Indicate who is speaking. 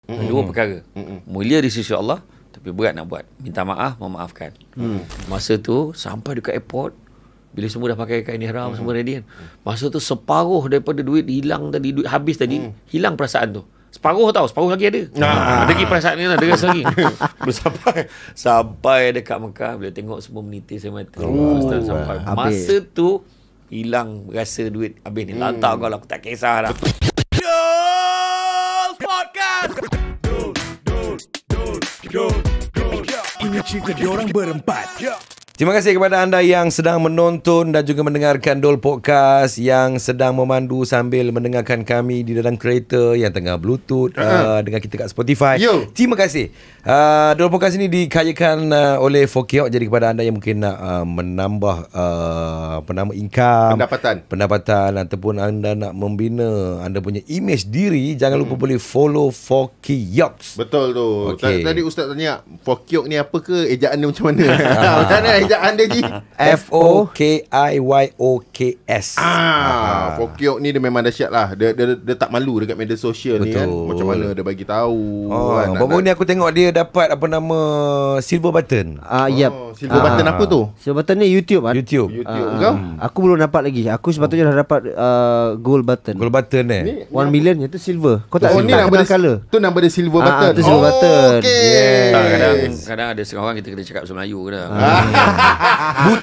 Speaker 1: Dua perkara. Mulia di sisi Allah, tapi berat nak buat. Minta maaf, memaafkan. Masa tu sampai dekat airport, bila semua dah pakai kain ihram, semua ready kan. Masa tu separuh daripada duit hilang tadi, duit habis tadi, hilang perasaan tu. Separuh lagi ada. Ada lagi perasaan ni lah, ada rasa lagi. sampai dekat Mekah, bila tengok semua menitis air mata. Sampai masa tu hilang rasa duit habis ni. Lantak kau lah, aku tak kisah dah.
Speaker 2: Ini cerita diorang berempat.
Speaker 3: Terima kasih kepada anda yang sedang menonton dan juga mendengarkan Dol Podcast, yang sedang memandu sambil mendengarkan kami di dalam kereta, yang tengah Bluetooth dengan kita kat Spotify. Terima kasih. Dol Podcast ini dikayakan oleh Fokiok. Jadi kepada anda yang mungkin nak menambah income, pendapatan ataupun anda nak membina anda punya image diri, jangan lupa boleh follow Fokiok.
Speaker 4: Betul tu.
Speaker 3: Okay.
Speaker 4: Tadi Ustaz tanya Fokiok ni apa ke, ejaan dia macam mana? Macam mana ejaan dia Ji?
Speaker 3: Fokiyoks.
Speaker 4: Fokiok ni dia memang dahsyat lah. Dia tak malu dekat media sosial ni kan. Macam mana dia bagi tahu.
Speaker 3: Baru ni aku tengok dia dapat apa nama silver button.
Speaker 4: Silver button apa tu?
Speaker 5: Silver button ni YouTube.
Speaker 4: YouTube kau?
Speaker 5: Aku belum dapat lagi. Aku sepatutnya dah dapat gold button.
Speaker 3: Gold button
Speaker 5: 1 million itu silver. Kau tak
Speaker 4: ni nama dia color. Tu nama dia silver button.
Speaker 5: Itu silver button.
Speaker 4: Okay.
Speaker 1: Kadang ada setengah orang kita kena cakap bahasa Melayu ke dah.